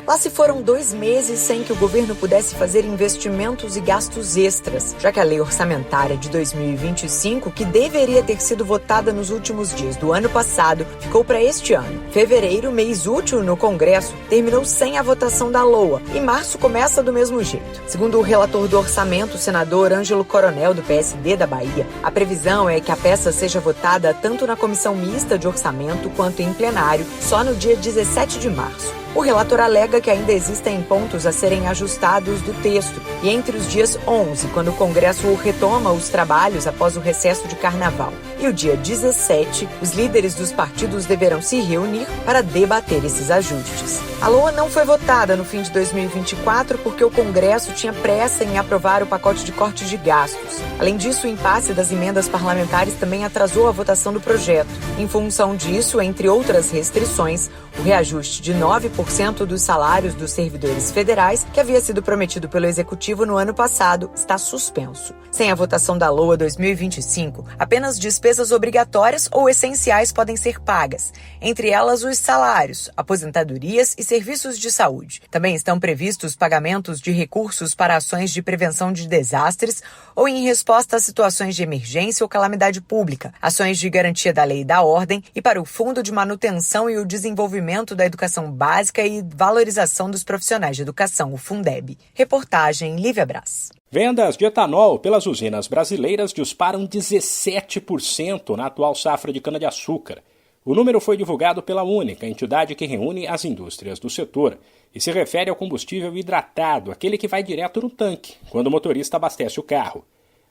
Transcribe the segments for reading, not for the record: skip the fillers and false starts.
Lá se foram 2 meses sem que o governo pudesse fazer investimentos e gastos extras, já que a lei orçamentária de 2025, que deveria ter sido votada nos últimos dias do ano passado, ficou para este ano. Fevereiro, mês útil no Congresso, terminou sem a votação da LOA e março começa do mesmo jeito. Segundo o relator do orçamento, o senador Ângelo Coronel, do PSD da Bahia, a previsão é que a peça seja votada tanto na comissão mista de orçamento quanto em plenário só no dia 17 de março. O relator alega que ainda existem pontos a serem ajustados do texto e entre os dias 11, quando o Congresso retoma os trabalhos após o recesso de Carnaval, e o dia 17, os líderes dos partidos deverão se reunir para debater esses ajustes. A LOA não foi votada no fim de 2024 porque o Congresso tinha pressa em aprovar o pacote de cortes de gastos. Além disso, o impasse das emendas parlamentares também atrasou a votação do projeto. Em função disso, entre outras restrições, o reajuste de 9% dos salários dos servidores federais, que havia sido prometido pelo Executivo no ano passado, está suspenso. Sem a votação da LOA 2025, apenas despesas obrigatórias ou essenciais podem ser pagas, entre elas os salários, aposentadorias e serviços de saúde. Também estão previstos pagamentos de recursos para ações de prevenção de desastres ou em resposta a situações de emergência ou calamidade pública, ações de garantia da lei e da ordem e para o Fundo de Manutenção e o Desenvolvimento da Educação Básica e Valorização dos Profissionais de Educação, o Fundeb. Reportagem Lívia Brás. Vendas de etanol pelas usinas brasileiras disparam 17% na atual safra de cana-de-açúcar. O número foi divulgado pela Única, entidade que reúne as indústrias do setor, e se refere ao combustível hidratado, aquele que vai direto no tanque, quando o motorista abastece o carro.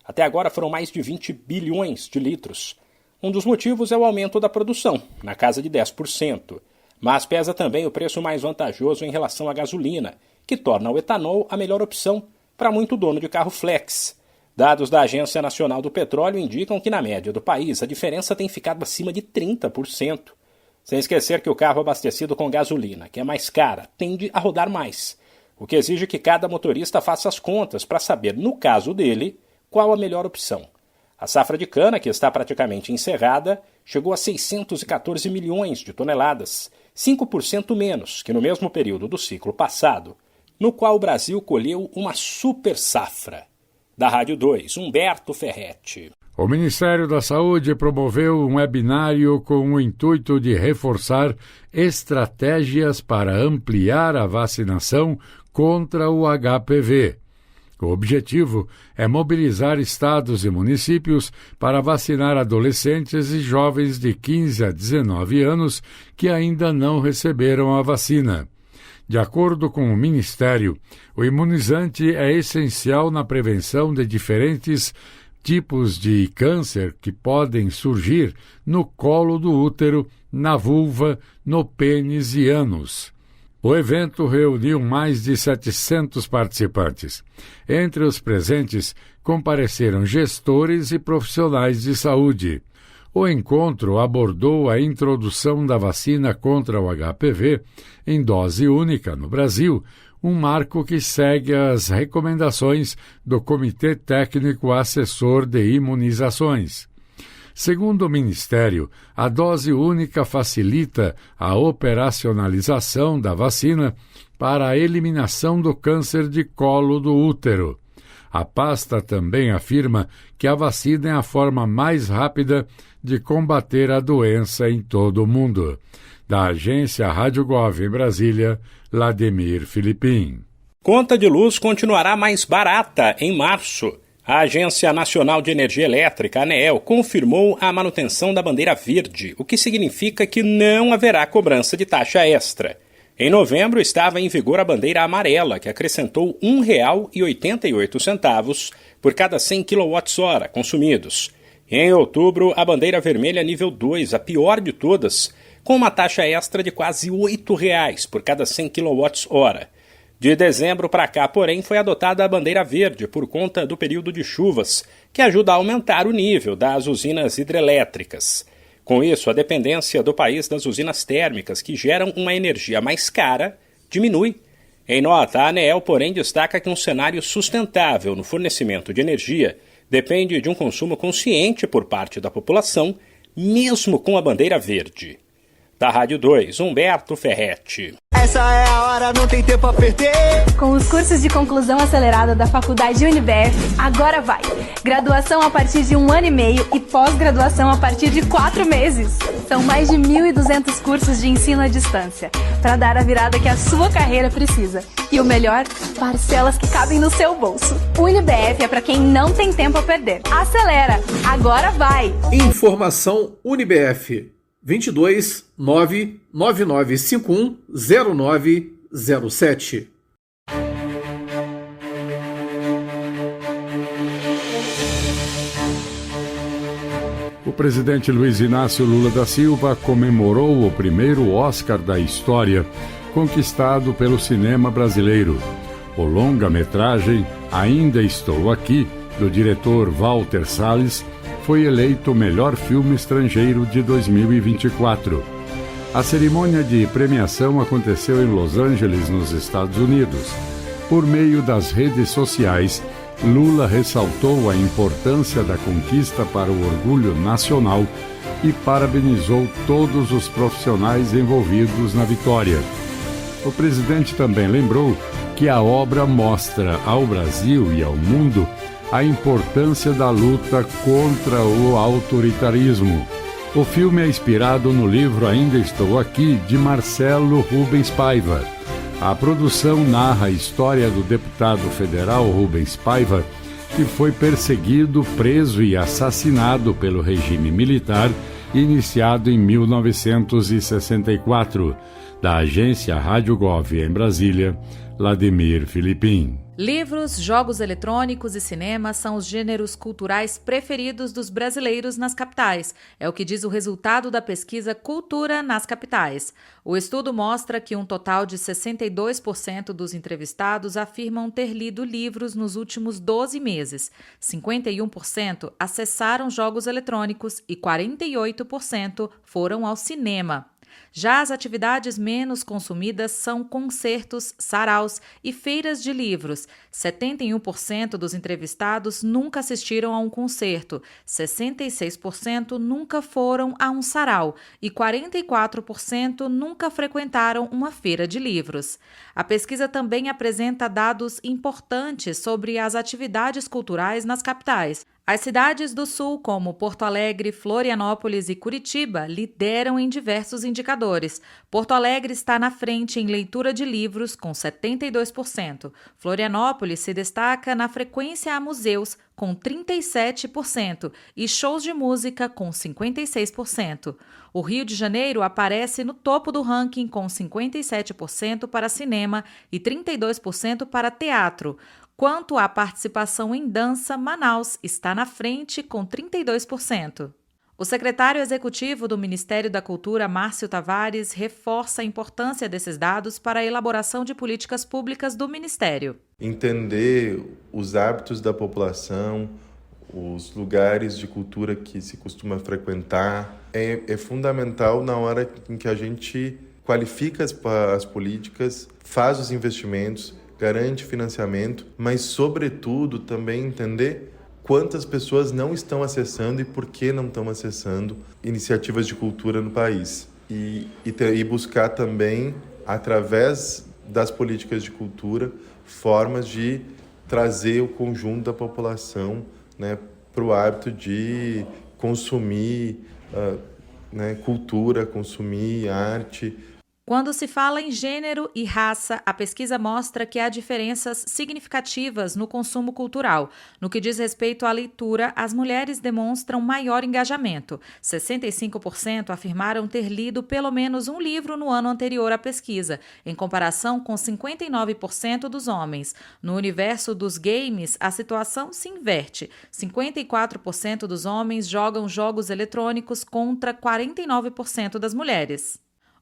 Até agora foram mais de 20 bilhões de litros. Um dos motivos é o aumento da produção, na casa de 10%. Mas pesa também o preço mais vantajoso em relação à gasolina, que torna o etanol a melhor opção para muito dono de carro flex. Dados da Agência Nacional do Petróleo indicam que, na média do país, a diferença tem ficado acima de 30%. Sem esquecer que o carro abastecido com gasolina, que é mais cara, tende a rodar mais, o que exige que cada motorista faça as contas para saber, no caso dele, qual a melhor opção. A safra de cana, que está praticamente encerrada, chegou a 614 milhões de toneladas, 5% menos que no mesmo período do ciclo passado, no qual o Brasil colheu uma super safra. Da Rádio 2, Humberto Ferretti. O Ministério da Saúde promoveu um webinário com o intuito de reforçar estratégias para ampliar a vacinação contra o HPV. O objetivo é mobilizar estados e municípios para vacinar adolescentes e jovens de 15 a 19 anos que ainda não receberam a vacina. De acordo com o Ministério, o imunizante é essencial na prevenção de diferentes tipos de câncer que podem surgir no colo do útero, na vulva, no pênis e ânus. O evento reuniu mais de 700 participantes. Entre os presentes, compareceram gestores e profissionais de saúde. O encontro abordou a introdução da vacina contra o HPV em dose única no Brasil, um marco que segue as recomendações do Comitê Técnico Assessor de Imunizações. Segundo o Ministério, a dose única facilita a operacionalização da vacina para a eliminação do câncer de colo do útero. A pasta também afirma que a vacina é a forma mais rápida de combater a doença em todo o mundo. Da agência Rádio Gov em Brasília, Lademir Filipim. Conta de luz continuará mais barata em março. A Agência Nacional de Energia Elétrica, ANEEL, confirmou a manutenção da bandeira verde, o que significa que não haverá cobrança de taxa extra. Em novembro estava em vigor a bandeira amarela, que acrescentou R$ 1,88 por cada 100 kWh consumidos. E em outubro, a bandeira vermelha nível 2, a pior de todas, com uma taxa extra de quase R$ 8 por cada 100 kWh. De dezembro para cá, porém, foi adotada a bandeira verde por conta do período de chuvas, que ajuda a aumentar o nível das usinas hidrelétricas. Com isso, a dependência do país das usinas térmicas, que geram uma energia mais cara, diminui. Em nota, a ANEEL, porém, destaca que um cenário sustentável no fornecimento de energia depende de um consumo consciente por parte da população, mesmo com a bandeira verde. Da Rádio 2, Humberto Ferretti. Essa é a hora, não tem tempo a perder. Com os cursos de conclusão acelerada da Faculdade UniBF, agora vai. Graduação a partir de 1 ano e meio e pós-graduação a partir de 4 meses. São mais de 1.200 cursos de ensino à distância, para dar a virada que a sua carreira precisa. E o melhor, parcelas que cabem no seu bolso. UniBF é para quem não tem tempo a perder. Acelera, agora vai. Informação UniBF 22 99951 0907. O presidente Luiz Inácio Lula da Silva comemorou o primeiro Oscar da história conquistado pelo cinema brasileiro. O longa-metragem Ainda Estou Aqui, do diretor Walter Salles, foi eleito o melhor filme estrangeiro de 2024. A cerimônia de premiação aconteceu em Los Angeles, nos Estados Unidos. Por meio das redes sociais, Lula ressaltou a importância da conquista para o orgulho nacional e parabenizou todos os profissionais envolvidos na vitória. O presidente também lembrou que a obra mostra ao Brasil e ao mundo a importância da luta contra o autoritarismo. O filme é inspirado no livro Ainda Estou Aqui, de Marcelo Rubens Paiva. A produção narra a história do deputado federal Rubens Paiva, que foi perseguido, preso e assassinado pelo regime militar, iniciado em 1964. Da agência Rádio Gov em Brasília, Vladimir Filipim. Livros, jogos eletrônicos e cinema são os gêneros culturais preferidos dos brasileiros nas capitais. É o que diz o resultado da pesquisa Cultura nas Capitais. O estudo mostra que um total de 62% dos entrevistados afirmam ter lido livros nos últimos 12 meses. 51% acessaram jogos eletrônicos e 48% foram ao cinema. Já as atividades menos consumidas são concertos, saraus e feiras de livros. 71% dos entrevistados nunca assistiram a um concerto, 66% nunca foram a um sarau e 44% nunca frequentaram uma feira de livros. A pesquisa também apresenta dados importantes sobre as atividades culturais nas capitais. As cidades do Sul, como Porto Alegre, Florianópolis e Curitiba, lideram em diversos indicadores. Porto Alegre está na frente em leitura de livros, com 72%. Florianópolis se destaca na frequência a museus, com 37%, e shows de música, com 56%. O Rio de Janeiro aparece no topo do ranking, com 57% para cinema e 32% para teatro. Quanto à participação em dança, Manaus está na frente com 32%. O secretário executivo do Ministério da Cultura, Márcio Tavares, reforça a importância desses dados para a elaboração de políticas públicas do Ministério. Entender os hábitos da população, os lugares de cultura que se costuma frequentar, é fundamental na hora em que a gente qualifica as políticas, faz os investimentos, garante financiamento, mas, sobretudo, também entender quantas pessoas não estão acessando e por que não estão acessando iniciativas de cultura no país. E buscar também, através das políticas de cultura, formas de trazer o conjunto da população, né, para o hábito de consumir cultura, consumir arte. Quando se fala em gênero e raça, a pesquisa mostra que há diferenças significativas no consumo cultural. No que diz respeito à leitura, as mulheres demonstram maior engajamento. 65% afirmaram ter lido pelo menos um livro no ano anterior à pesquisa, em comparação com 59% dos homens. No universo dos games, a situação se inverte. 54% dos homens jogam jogos eletrônicos contra 49% das mulheres.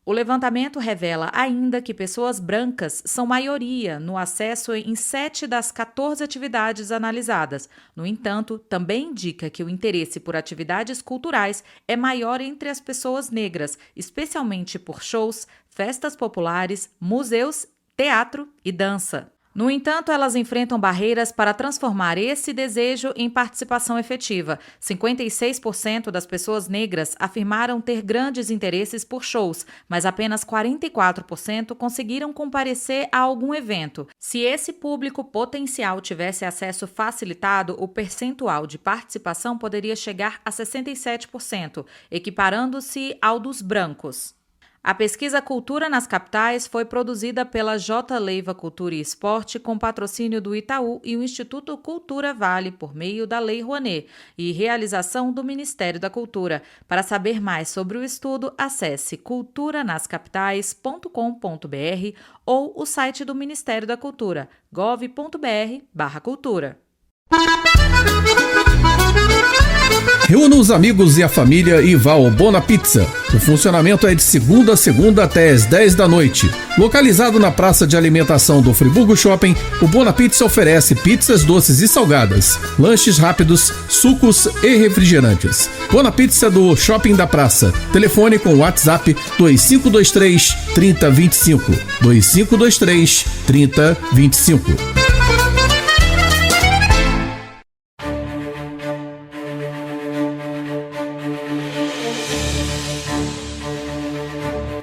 O levantamento revela ainda que pessoas brancas são maioria no acesso em 7 das 14 atividades analisadas. No entanto, também indica que o interesse por atividades culturais é maior entre as pessoas negras, especialmente por shows, festas populares, museus, teatro e dança. No entanto, elas enfrentam barreiras para transformar esse desejo em participação efetiva. 56% das pessoas negras afirmaram ter grandes interesses por shows, mas apenas 44% conseguiram comparecer a algum evento. Se esse público potencial tivesse acesso facilitado, o percentual de participação poderia chegar a 67%, equiparando-se ao dos brancos. A pesquisa Cultura nas Capitais foi produzida pela J. Leiva Cultura e Esporte com patrocínio do Itaú e o Instituto Cultura Vale por meio da Lei Rouanet e realização do Ministério da Cultura. Para saber mais sobre o estudo, acesse culturanascapitais.com.br ou o site do Ministério da Cultura, gov.br/cultura. Reúna os amigos e a família e vá ao Bona Pizza. O funcionamento é de segunda a segunda até às 10 da noite. Localizado na praça de alimentação do Friburgo Shopping, o Bona Pizza oferece pizzas doces e salgadas, lanches rápidos, sucos e refrigerantes. Bona Pizza do Shopping da Praça. Telefone com WhatsApp 2523 3025. 2523 3025.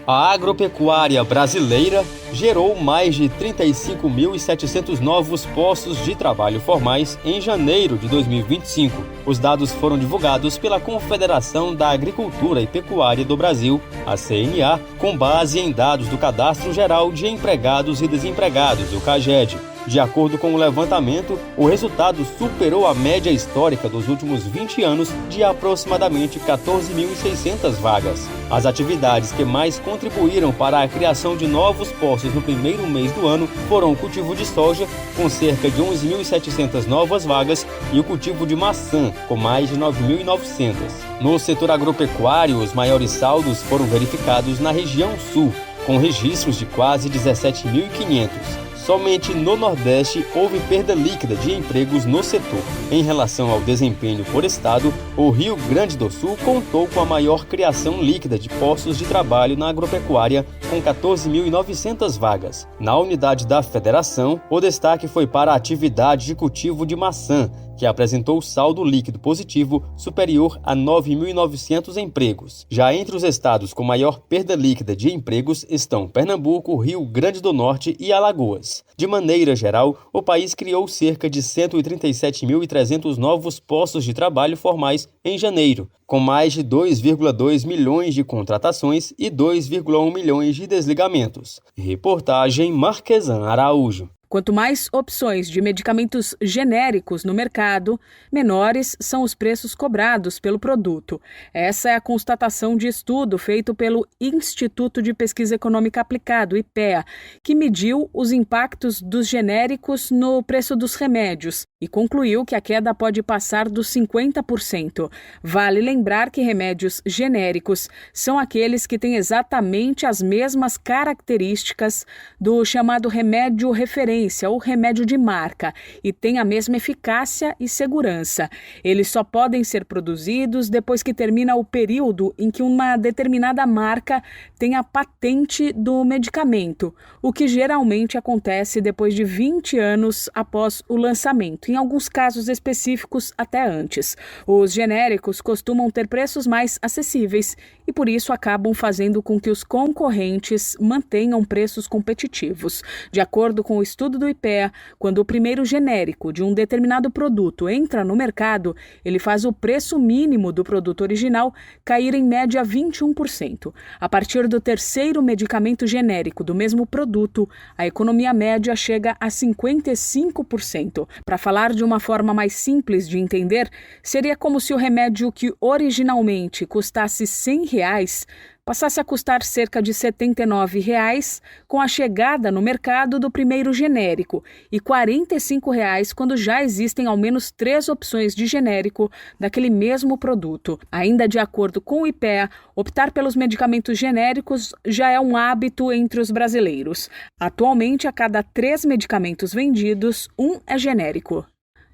A agropecuária brasileira gerou mais de 35.700 novos postos de trabalho formais em janeiro de 2025. Os dados foram divulgados pela Confederação da Agricultura e Pecuária do Brasil, a CNA, com base em dados do Cadastro Geral de Empregados e Desempregados, o CAGED. De acordo com o levantamento, o resultado superou a média histórica dos últimos 20 anos de aproximadamente 14.600 vagas. As atividades que mais contribuíram para a criação de novos postos no primeiro mês do ano foram o cultivo de soja, com cerca de 11.700 novas vagas, e o cultivo de maçã, com mais de 9.900. No setor agropecuário, os maiores saldos foram verificados na região sul, com registros de quase 17.500. Somente no Nordeste houve perda líquida de empregos no setor. Em relação ao desempenho por estado, o Rio Grande do Sul contou com a maior criação líquida de postos de trabalho na agropecuária, com 14.900 vagas. Na unidade da Federação, o destaque foi para a atividade de cultivo de maçã, que apresentou saldo líquido positivo superior a 9.900 empregos. Já entre os estados com maior perda líquida de empregos estão Pernambuco, Rio Grande do Norte e Alagoas. De maneira geral, o país criou cerca de 137.300 novos postos de trabalho formais em janeiro, com mais de 2,2 milhões de contratações e 2,1 milhões de desligamentos. Reportagem Marquesan Araújo. Quanto mais opções de medicamentos genéricos no mercado, menores são os preços cobrados pelo produto. Essa é a constatação de estudo feito pelo Instituto de Pesquisa Econômica Aplicada, IPEA, que mediu os impactos dos genéricos no preço dos remédios e concluiu que a queda pode passar dos 50%. Vale lembrar que remédios genéricos são aqueles que têm exatamente as mesmas características do chamado remédio referência, ou remédio de marca, e tem a mesma eficácia e segurança. Eles só podem ser produzidos depois que termina o período em que uma determinada marca tem a patente do medicamento, o que geralmente acontece depois de 20 anos após o lançamento, em alguns casos específicos até antes. Os genéricos costumam ter preços mais acessíveis e por isso acabam fazendo com que os concorrentes mantenham preços competitivos. De acordo com o estudo do IPEA, quando o primeiro genérico de um determinado produto entra no mercado, ele faz o preço mínimo do produto original cair em média 21%. A partir do terceiro medicamento genérico do mesmo produto, a economia média chega a 55%. Para falar de uma forma mais simples de entender, seria como se o remédio que originalmente custasse R$100 passasse a custar cerca de R$ 79,00 com a chegada no mercado do primeiro genérico e R$ 45,00 quando já existem ao menos 3 opções de genérico daquele mesmo produto. Ainda de acordo com o IPEA, optar pelos medicamentos genéricos já é um hábito entre os brasileiros. Atualmente, a cada 3 medicamentos vendidos, 1 é genérico.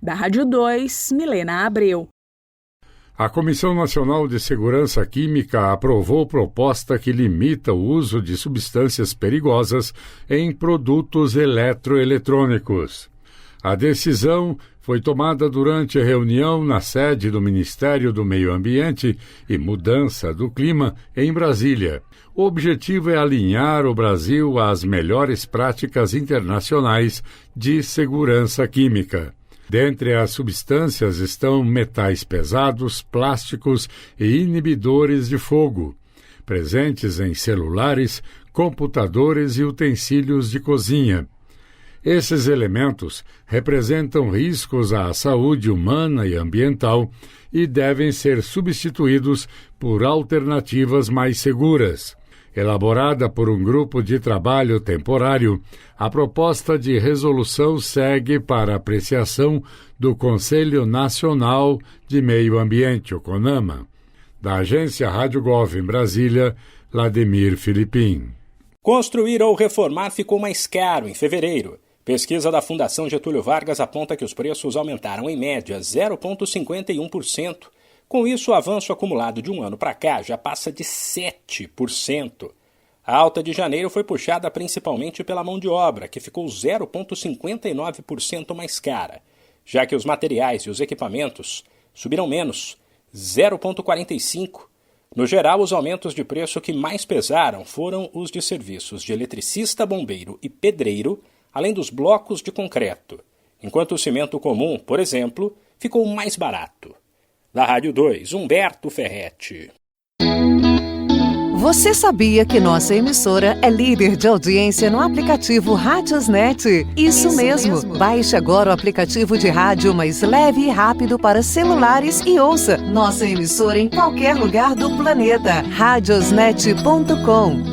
Da Rádio 2, Milena Abreu. A Comissão Nacional de Segurança Química aprovou proposta que limita o uso de substâncias perigosas em produtos eletroeletrônicos. A decisão foi tomada durante a reunião na sede do Ministério do Meio Ambiente e Mudança do Clima, em Brasília. O objetivo é alinhar o Brasil às melhores práticas internacionais de segurança química. Dentre as substâncias estão metais pesados, plásticos e inibidores de fogo, presentes em celulares, computadores e utensílios de cozinha. Esses elementos representam riscos à saúde humana e ambiental e devem ser substituídos por alternativas mais seguras. Elaborada por um grupo de trabalho temporário, a proposta de resolução segue para apreciação do Conselho Nacional de Meio Ambiente, o CONAMA. Da agência Rádio Gov em Brasília, Lademir Filipim. Construir ou reformar ficou mais caro em fevereiro. Pesquisa da Fundação Getúlio Vargas aponta que os preços aumentaram em média 0,51%. Com isso, o avanço acumulado de um ano para cá já passa de 7%. A alta de janeiro foi puxada principalmente pela mão de obra, que ficou 0,59% mais cara, já que os materiais e os equipamentos subiram menos, 0,45%. No geral, os aumentos de preço que mais pesaram foram os de serviços de eletricista, bombeiro e pedreiro, além dos blocos de concreto, enquanto o cimento comum, por exemplo, ficou mais barato. Da Rádio 2, Humberto Ferretti. Você sabia que nossa emissora é líder de audiência no aplicativo Radiosnet? Isso mesmo. Baixe agora o aplicativo de rádio mais leve e rápido para celulares e ouça nossa emissora em qualquer lugar do planeta. Radiosnet.com.